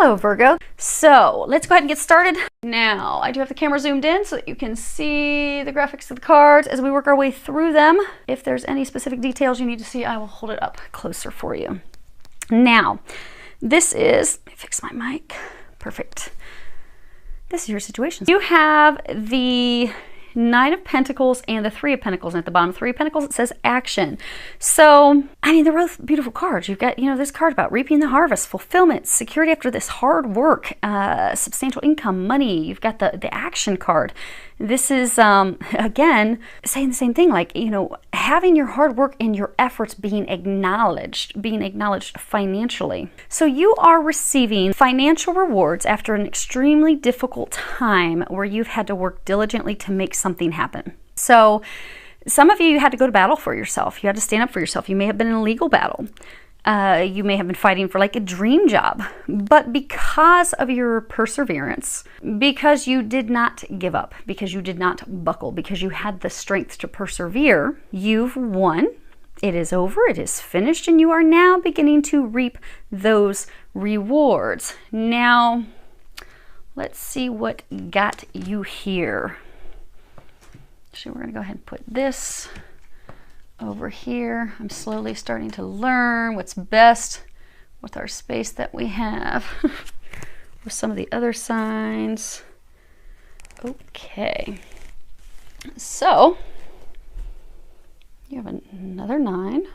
Hello, Virgo. So let's go ahead and get started. Now, I do have the camera zoomed in so that you can see the graphics of the cards as we work our way through them. If there's any specific details you need to see, I will hold it up closer for you. Now, this is, let me fix my mic. Perfect. This is your situation. You have the Nine of Pentacles and the Three of Pentacles. And at the bottom of Three of Pentacles, it says action. So, I mean, they're both beautiful cards. You've got, this card about reaping the harvest, fulfillment, security after this hard work, substantial income, money. You've got the action card. This is, again, saying the same thing, like, having your hard work and your efforts being acknowledged financially. So you are receiving financial rewards after an extremely difficult time where you've had to work diligently to make something happen. So some of you had to go to battle for yourself. You had to stand up for yourself. You may have been in a legal battle. You may have been fighting for like a dream job, but because of your perseverance, because you did not give up, because you did not buckle, because you had the strength to persevere, you've won. It is over, it is finished, and you are now beginning to reap those rewards. Now, let's see what got you here. So we're going to go ahead and put this over here. I'm slowly starting to learn what's best with our space that we have with some of the other signs. Okay, so you have another 9.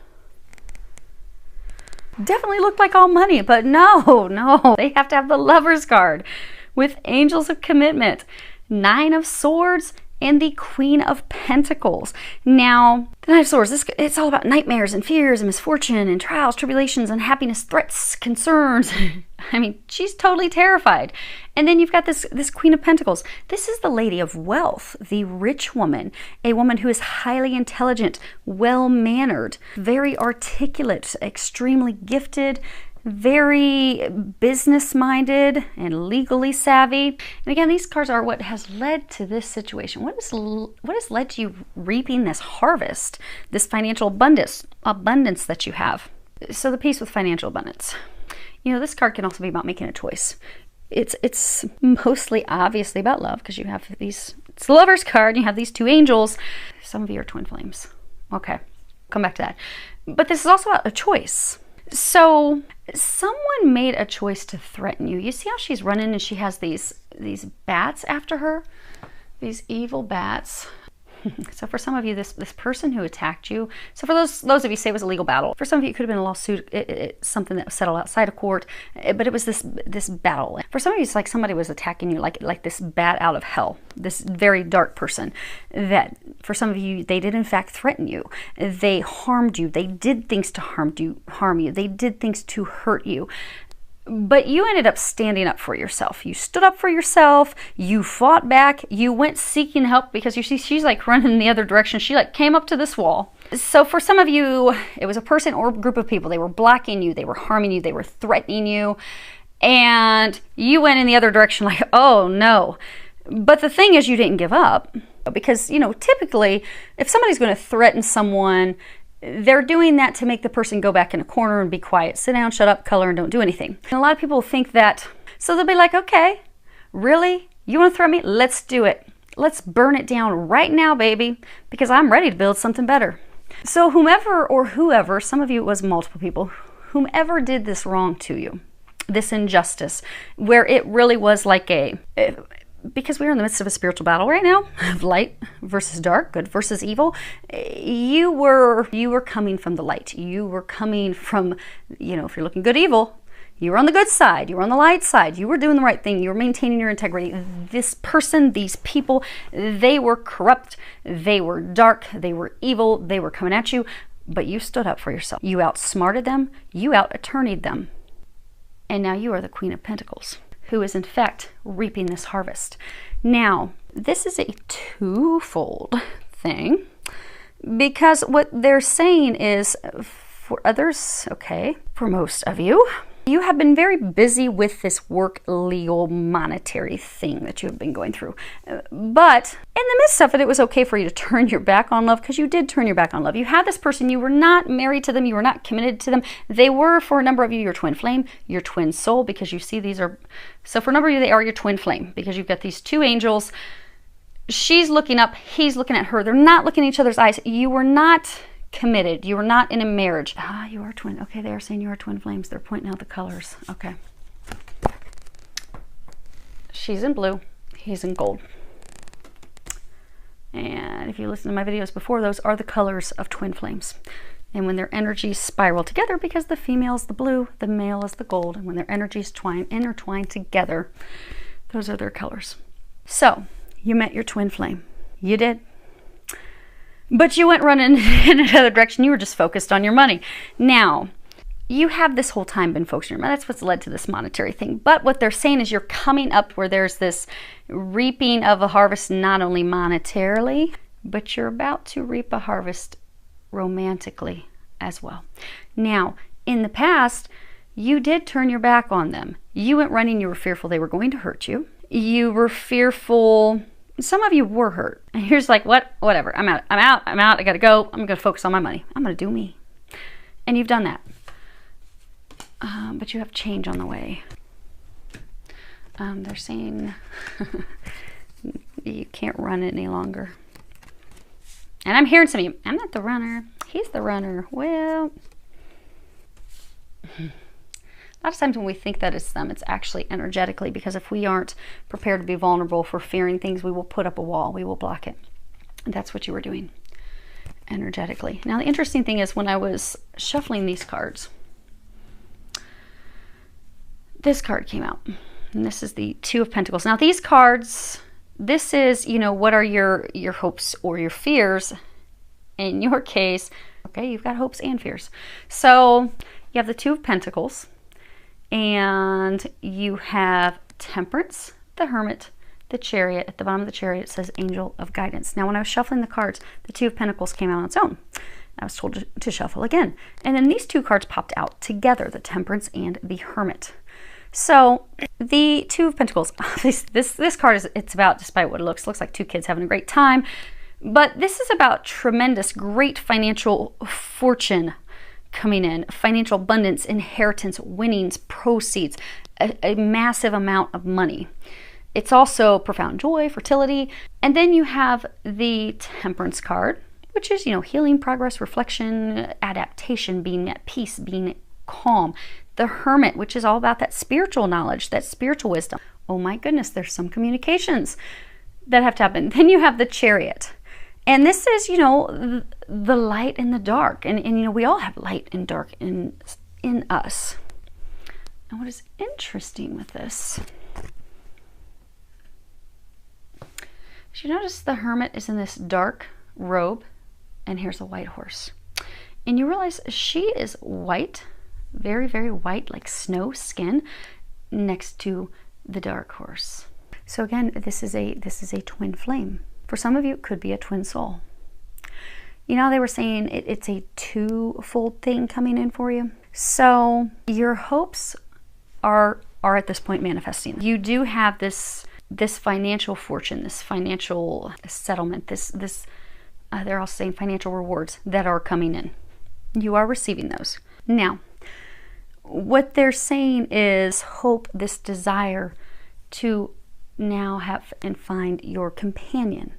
Definitely looked like all money, but no, they have to have the Lover's card with Angels of Commitment, 9 of Swords, and the Queen of Pentacles. Now, the Nine of Swords, it's all about nightmares and fears and misfortune and trials, tribulations, unhappiness, threats, concerns. I mean, she's totally terrified. And then you've got this Queen of Pentacles. This is the Lady of Wealth, the rich woman, a woman who is highly intelligent, well-mannered, very articulate, extremely gifted, very business-minded and legally savvy. And again, these cards are what has led to this situation. What has led to you reaping this harvest, this financial abundance that you have? So the piece with financial abundance. This card can also be about making a choice. It's mostly obviously about love because you have it's the Lover's card, and you have these 2 angels. Some of you are twin flames. Okay, come back to that. But this is also about a choice. So someone made a choice to threaten you. You see how she's running and she has these bats after her? These evil bats. So for some of you, this person who attacked you, so for those of you, say it was a legal battle. For some of you, it could have been a lawsuit, something that was settled outside of court, but it was this battle. For some of you, it's like somebody was attacking you, like this bat out of hell, this very dark person that for some of you, they did in fact threaten you. They harmed you. They did things to harm you. They did things to hurt you. But you ended up standing up for yourself. You stood up for yourself. You fought back. You went seeking help because you see she's like running in the other direction. She like came up to this wall. So for some of you, it was a person or a group of people. They were blocking you. They were harming you. They were threatening you. And you went in the other direction like, oh no. But the thing is, you didn't give up because, typically if somebody's going to threaten someone, they're doing that to make the person go back in a corner and be quiet. Sit down, shut up, color, and don't do anything. And a lot of people think that, so they'll be like, okay, really? You want to threaten me? Let's do it. Let's burn it down right now, baby, because I'm ready to build something better. So whoever, some of you it was multiple people, whomever did this wrong to you, this injustice, where it really was like because we're in the midst of a spiritual battle right now of light versus dark, good versus evil. You were coming from the light. You were coming from, if you're looking good, evil, you were on the good side. You were on the light side. You were doing the right thing. You were maintaining your integrity. This person, these people, they were corrupt. They were dark. They were evil. They were coming at you, but you stood up for yourself. You outsmarted them. You out-attorneyed them. And now you are the Queen of Pentacles, who is in fact reaping this harvest. Now, this is a twofold thing because what they're saying is for others, okay, for most of you, You have been very busy with this work, legal, monetary thing that you have been going through. But in the midst of it, it was okay for you to turn your back on love, because you did turn your back on love. You had this person, you were not married to them, you were not committed to them. They were, for a number of you, your twin flame, your twin soul, because you see these are, so for a number of you, they are your twin flame, because you've got these two angels. She's looking up, he's looking at her. They're not looking at each other's eyes. You were not committed. You were not in a marriage. Ah, you are twin. Okay, they are saying you are twin flames. They're pointing out the colors. Okay. She's in blue. He's in gold. And if you listen to my videos before, those are the colors of twin flames. And when their energies spiral together, because the female is the blue, the male is the gold, and when their energies intertwine together, those are their colors. So, you met your twin flame. You did. But you went running in another direction. You were just focused on your money. Now, you have this whole time been focused on your money. That's what's led to this monetary thing. But what they're saying is you're coming up where there's this reaping of a harvest, not only monetarily, but you're about to reap a harvest romantically as well. Now, in the past, you did turn your back on them. You went running. You were fearful they were going to hurt you. You were fearful. Some of you were hurt. And you're just like, whatever. I'm out. I got to go. I'm going to focus on my money. I'm going to do me. And you've done that. But you have change on the way. They're saying you can't run any longer. And I'm hearing some of you, I'm not the runner. He's the runner. Well, a lot of times when we think that it's them, it's actually energetically, because if we aren't prepared to be vulnerable for fearing things, we will put up a wall. We will block it. And that's what you were doing energetically. Now, the interesting thing is when I was shuffling these cards, this card came out. And this is the Two of Pentacles. Now, these cards, this is, you know, what are your hopes or your fears? In your case, okay, you've got hopes and fears. So you have the Two of Pentacles. And you have Temperance, the Hermit, the Chariot. At the bottom of the Chariot, it says Angel of Guidance. Now, when I was shuffling the cards, the Two of Pentacles came out on its own. I was told to shuffle again. And then these two cards popped out together, the Temperance and the Hermit. So, the Two of Pentacles, this card is, it's about, despite what it looks like two kids having a great time. But this is about tremendous, great financial fortune coming in, financial abundance, inheritance, winnings, proceeds, a massive amount of money. It's also profound joy, fertility. And then you have the Temperance card, which is, you know, healing, progress, reflection, adaptation, being at peace, being calm. The Hermit, which is all about that spiritual knowledge, that spiritual wisdom. Oh my goodness, there's some communications that have to happen. Then you have the Chariot. And this is, you know, the light and the dark. And you know, we all have light and dark in us. And what is interesting with this, is you notice the Hermit is in this dark robe, and here's a white horse. And you realize she is white, very, very white, like snow skin, next to the dark horse. So again, this is a twin flame. For some of you, it could be a twin soul. You know, they were saying it's a twofold thing coming in for you. So your hopes are at this point manifesting. You do have this financial fortune, this financial settlement, they're also saying financial rewards that are coming in. You are receiving those. Now, what they're saying is hope, this desire to now have and find your companion,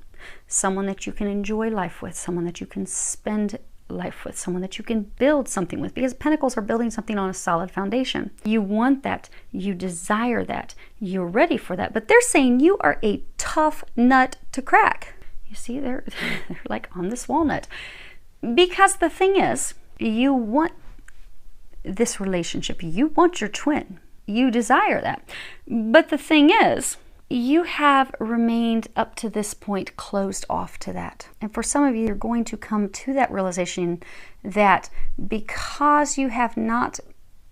someone that you can enjoy life with, someone that you can spend life with, someone that you can build something with, because Pentacles are building something on a solid foundation. You want that, you desire that, you're ready for that, but they're saying you are a tough nut to crack. You see, they're like on this walnut, because the thing is, you want this relationship, you want your twin, you desire that, but the thing is, you have remained up to this point closed off to that. And for some of you, you're going to come to that realization that because you have not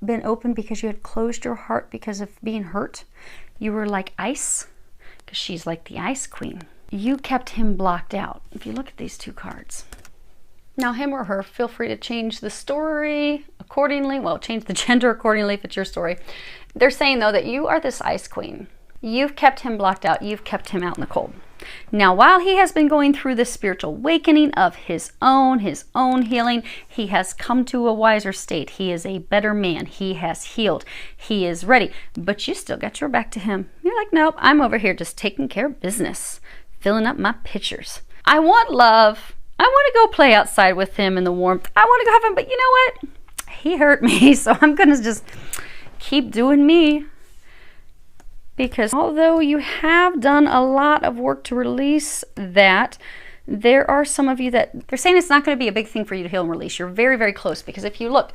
been open, because you had closed your heart because of being hurt, you were like ice, because she's like the ice queen. You kept him blocked out. If you look at these two cards, Now, him or her, feel free to change the story accordingly. Well, change the gender accordingly if it's your story. They're saying, though, that you are this ice queen. You've kept him blocked out. You've kept him out in the cold. Now, while he has been going through this spiritual awakening of his own healing, he has come to a wiser state. He is a better man. He has healed. He is ready. But you still got your back to him. You're like, nope, I'm over here just taking care of business, filling up my pitchers. I want love. I want to go play outside with him in the warmth. I want to go have him, but you know what? He hurt me, so I'm going to just keep doing me. Because although you have done a lot of work to release that, there are some of you that they're saying it's not going to be a big thing for you to heal and release. You're very, very close. Because if you look,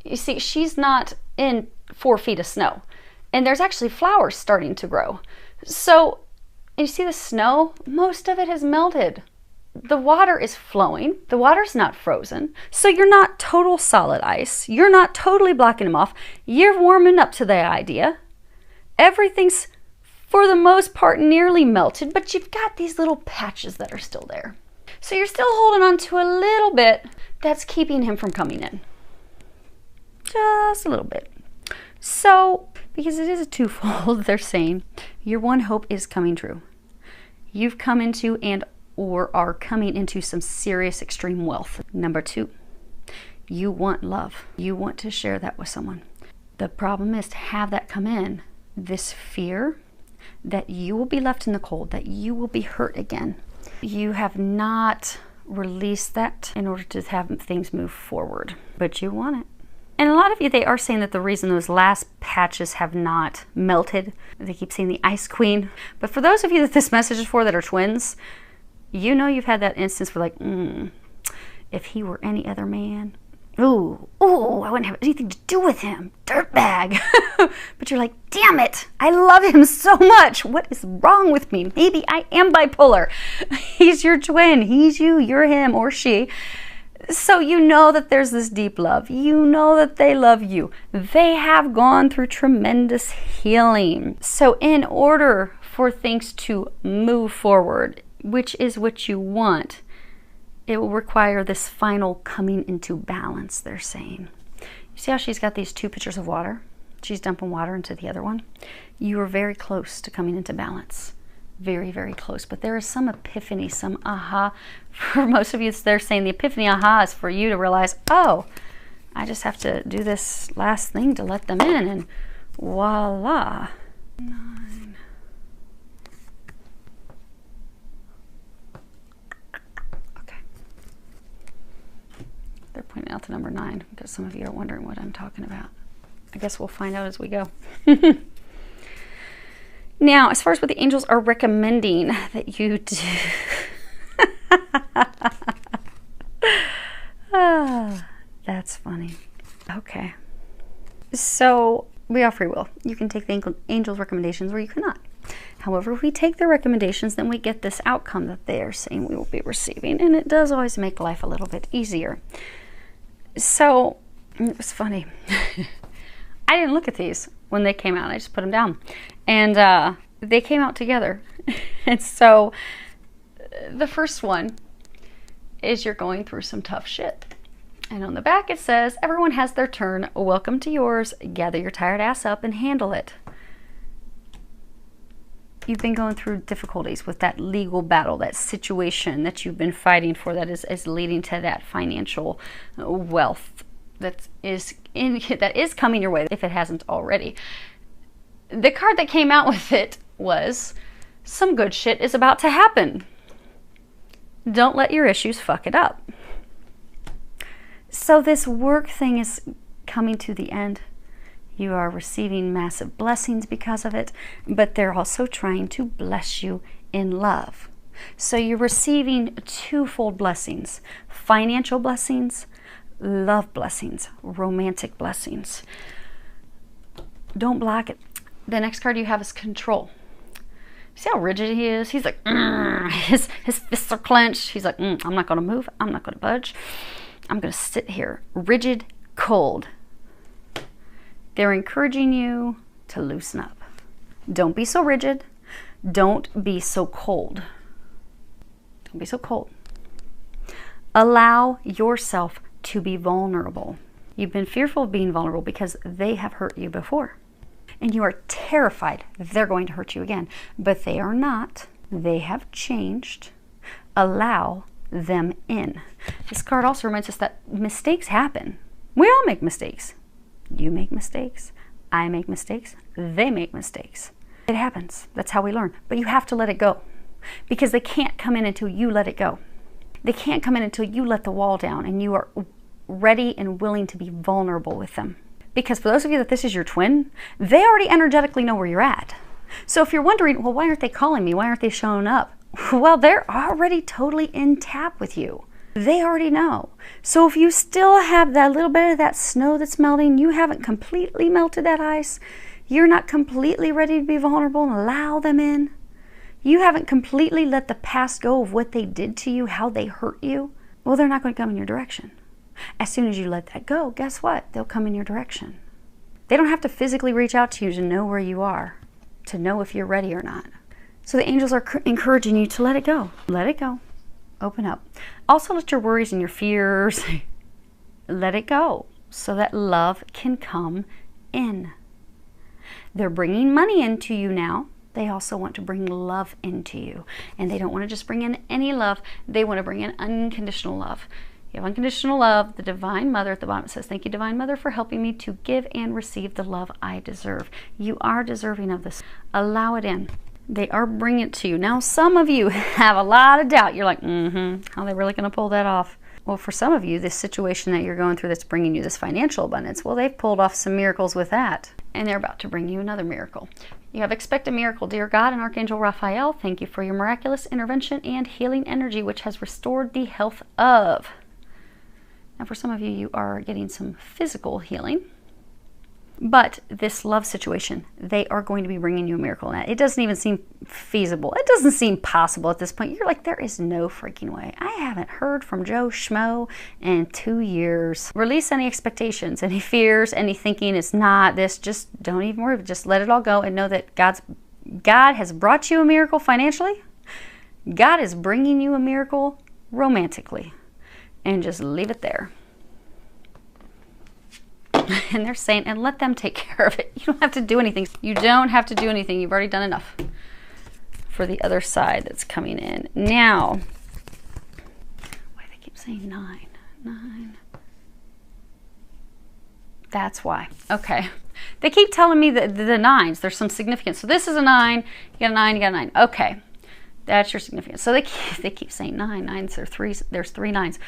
you see, she's not in 4 feet of snow. And there's actually flowers starting to grow. So, you see the snow? Most of it has melted. The water is flowing. The water's not frozen. So you're not total solid ice. You're not totally blocking them off. You're warming up to the idea. Everything's, for the most part, nearly melted, but you've got these little patches that are still there. So you're still holding on to a little bit that's keeping him from coming in. Just a little bit. So, because it is a twofold, they're saying, your one hope is coming true. You've come into or are coming into some serious extreme wealth. Number 2, you want love. You want to share that with someone. The problem is to have that come in. This fear that you will be left in the cold, that you will be hurt again. You have not released that in order to have things move forward, but you want it. And a lot of you, they are saying that the reason those last patches have not melted, they keep saying the ice queen. But for those of you that this message is for that are twins, you know you've had that instance where like, if he were any other man, ooh, I wouldn't have anything to do with him, dirtbag. But you're like, damn it, I love him so much. What is wrong with me? Maybe I am bipolar. He's your twin, he's you, you're him or she. So you know that there's this deep love. You know that they love you. They have gone through tremendous healing. So in order for things to move forward, which is what you want, it will require this final coming into balance, they're saying. You see how she's got these 2 pitchers of water? She's dumping water into the other one. You are very close to coming into balance. Very, very close. But there is some epiphany, some aha. For most of you, they're saying the epiphany aha is for you to realize, oh, I just have to do this last thing to let them in, and voila. 9. Okay. They're pointing out the number 9 because some of you are wondering what I'm talking about. I guess we'll find out as we go. Now, as far as what the angels are recommending that you do. That's funny. Okay. So, we have free will. You can take the angels' recommendations or you cannot. However, if we take their recommendations, then we get this outcome that they are saying we will be receiving. And it does always make life a little bit easier. So, it was funny. I didn't look at these when they came out. I just put them down. And they came out together. And so, the first one is you're going through some tough shit. And on the back it says, everyone has their turn. Welcome to yours. Gather your tired ass up and handle it. You've been going through difficulties with that legal battle, that situation that you've been fighting for that is leading to that financial wealth that is coming your way if it hasn't already. The card that came out with it was, some good shit is about to happen. Don't let your issues fuck it up. So this work thing is coming to the end. You are receiving massive blessings because of it, but they're also trying to bless you in love. So you're receiving twofold blessings: financial blessings, love blessings, romantic blessings. Don't block it. The next card you have is control. See how rigid he is? He's like, his fists are clenched. He's like, I'm not going to move. I'm not going to budge. I'm going to sit here, rigid, cold. They're encouraging you to loosen up. Don't be so rigid. Don't be so cold. Don't be so cold. Allow yourself to be vulnerable. You've been fearful of being vulnerable because they have hurt you before. And you are terrified they're going to hurt you again. But they are not. They have changed. Allow them in. This card also reminds us that mistakes happen. We all make mistakes. You make mistakes. I make mistakes. They make mistakes. It happens. That's how we learn. But you have to let it go. Because they can't come in until you let it go. They can't come in until you let the wall down and you are ready and willing to be vulnerable with them. Because for those of you that this is your twin, they already energetically know where you're at. So if you're wondering, well, why aren't they calling me? Why aren't they showing up? Well, they're already totally in tap with you. They already know. So if you still have that little bit of that snow that's melting, you haven't completely melted that ice, you're not completely ready to be vulnerable and allow them in, you haven't completely let the past go of what they did to you, how they hurt you, well, they're not going to come in your direction. As soon as you let that go, guess what? They'll come in your direction. They don't have to physically reach out to you to know where you are, to know if you're ready or not. So the angels are encouraging you to let it go. Let it go. Open up. Also let your worries and your fears, let it go so that love can come in. They're bringing money into you now. They also want to bring love into you. And they don't want to just bring in any love. They want to bring in unconditional love. You have unconditional love. The Divine Mother at the bottom says, thank you, Divine Mother, for helping me to give and receive the love I deserve. You are deserving of this. Allow it in. They are bringing it to you. Now, some of you have a lot of doubt. You're like, how are they really going to pull that off? Well, for some of you, this situation that you're going through that's bringing you this financial abundance, well, they've pulled off some miracles with that. And they're about to bring you another miracle. You have expect a miracle, dear God and Archangel Raphael. Thank you for your miraculous intervention and healing energy, which has restored the health of. Now, for some of you, you are getting some physical healing. But this love situation, they are going to be bringing you a miracle. Now, it doesn't even seem feasible. It doesn't seem possible at this point. You're like, there is no freaking way. I haven't heard from Joe Schmo in 2 years. Release any expectations, any fears, any thinking it's not this. Just don't even worry. Just let it all go and know that God has brought you a miracle financially. God is bringing you a miracle romantically. And just leave it there. And they're saying, and let them take care of it. You don't have to do anything. You don't have to do anything. You've already done enough for the other side that's coming in. Now, why do they keep saying 9? 9. That's why. Okay. They keep telling me that the 9s, there's some significance. So this is a 9. You got a 9, you got a 9. Okay. That's your significance. So they keep saying 9. 9s are 3s. There's 3 9s.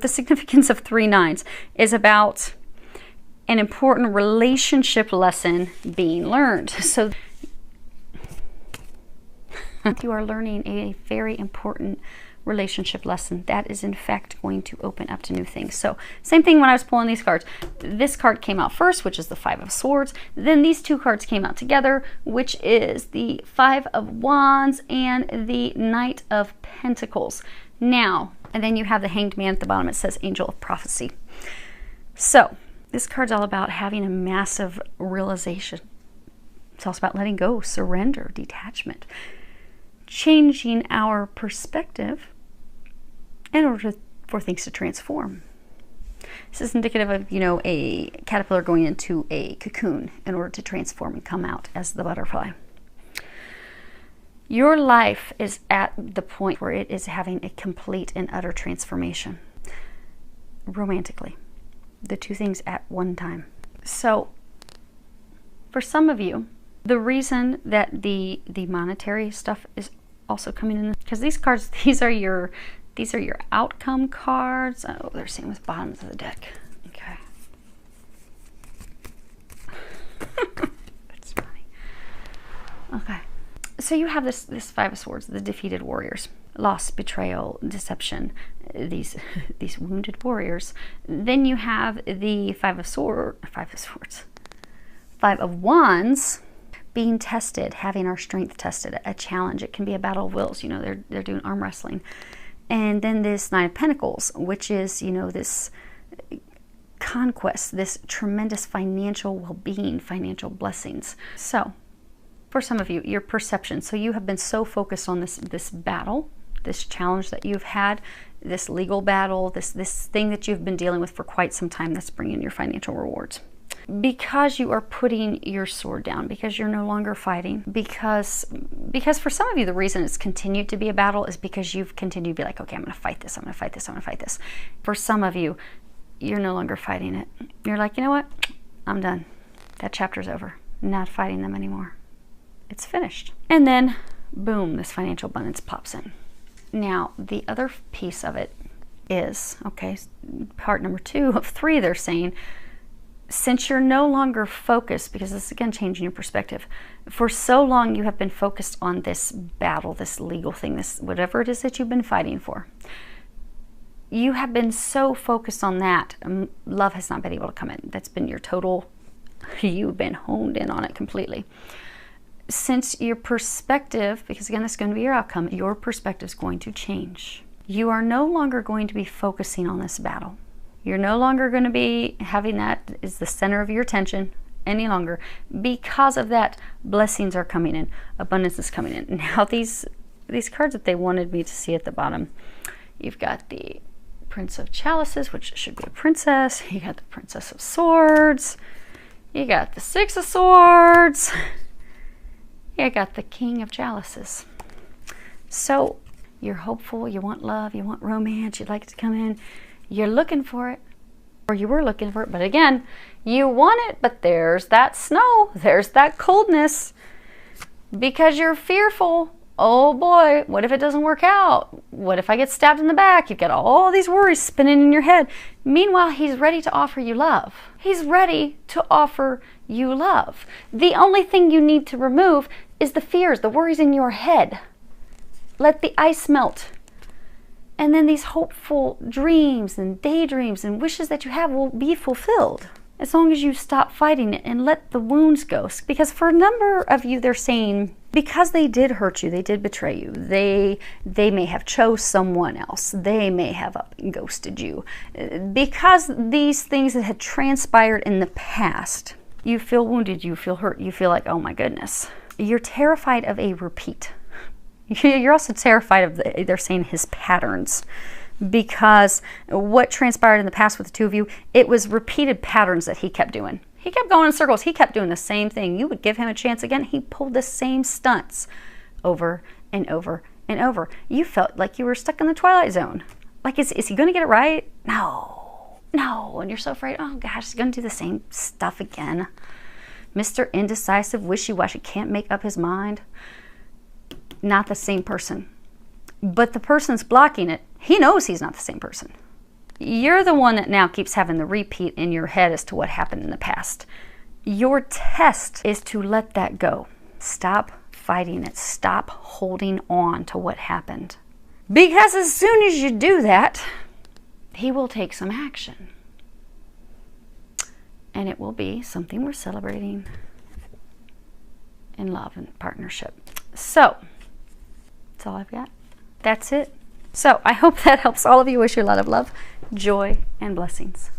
The significance of 3 9s is about an important relationship lesson being learned. So you are learning a very important relationship lesson that is in fact going to open up to new things. So same thing when I was pulling these cards. This card came out first, which is the 5 of Swords. Then these 2 cards came out together, which is the 5 of Wands and the Knight of Pentacles. Now, and then you have the Hanged Man at the bottom. It says Angel of Prophecy. So this card's all about having a massive realization. It's also about letting go, surrender, detachment, changing our perspective in order for things to transform. This is indicative of, a caterpillar going into a cocoon in order to transform and come out as the butterfly. Your life is at the point where it is having a complete and utter transformation. Romantically. The 2 things at one time. So, for some of you, the reason that the monetary stuff is also coming in, because these cards, these are your outcome cards. Oh, they're same with bottoms of the deck. Okay. That's funny. Okay. So you have this 5 of Swords, the defeated warriors. Loss, betrayal, deception, these wounded warriors. Then you have the 5 of Wands being tested, having our strength tested, a challenge. It can be a battle of wills. They're doing arm wrestling. And then this 9 of Pentacles, which is, this conquest, this tremendous financial well-being, financial blessings. So, for some of you, your perception. So you have been so focused on this battle, this challenge that you've had, this legal battle, this thing that you've been dealing with for quite some time that's bringing your financial rewards. Because you are putting your sword down, because you're no longer fighting, because for some of you, the reason it's continued to be a battle is because you've continued to be like, okay, I'm going to fight this, I'm going to fight this, I'm going to fight this. For some of you, you're no longer fighting it. You're like, you know what? I'm done. That chapter's over. I'm not fighting them anymore. It's finished. And then, boom, this financial abundance pops in. Now, the other piece of it is, okay, part number 2 of 3, they're saying, since you're no longer focused, because this is again changing your perspective, for so long you have been focused on this battle, this legal thing, this whatever it is that you've been fighting for. You have been so focused on that, love has not been able to come in. That's been your total, you've been honed in on it completely. Since your perspective, because again this is going to be your outcome, your perspective is going to change. You are no longer going to be focusing on this battle. You're no longer going to be having that as the center of your attention any longer. Because of that, blessings are coming in. Abundance is coming in. Now these cards that they wanted me to see at the bottom, you've got the Prince of Chalices, which should be a princess. You got the Princess of Swords. You got the Six of Swords. You got the King of Chalices. So you're hopeful, you want love, you want romance, you'd like it to come in. You're looking for it, or you were looking for it, but again, you want it, but there's that snow, there's that coldness, because you're fearful. Oh boy, what if it doesn't work out? What if I get stabbed in the back? You've got all these worries spinning in your head. Meanwhile, he's ready to offer you love. He's ready to offer you love. The only thing you need to remove is the fears, the worries in your head. Let the ice melt. And then these hopeful dreams and daydreams and wishes that you have will be fulfilled as long as you stop fighting it and let the wounds go. Because for a number of you, they're saying, because they did hurt you, they did betray you, they may have chose someone else, they may have up and ghosted you. Because these things that had transpired in the past, you feel wounded, you feel hurt, you feel like, oh my goodness. You're terrified of a repeat. You're also terrified of, they're saying, his patterns, because what transpired in the past with the two of you, it was repeated patterns that he kept doing. He kept going in circles. He kept doing the same thing. You would give him a chance again. He pulled the same stunts over and over and over. You felt like you were stuck in the Twilight Zone. Like, is he going to get it right? No. And you're so afraid, oh gosh, he's going to do the same stuff again. Mr. Indecisive, wishy-washy, can't make up his mind. Not the same person. But the person's blocking it. He knows he's not the same person. You're the one that now keeps having the repeat in your head as to what happened in the past. Your test is to let that go. Stop fighting it. Stop holding on to what happened. Because as soon as you do that, he will take some action. And it will be something we're celebrating in love and partnership. So, that's all I've got. That's it. So I hope that helps all of you. Wish you a lot of love, joy, and blessings.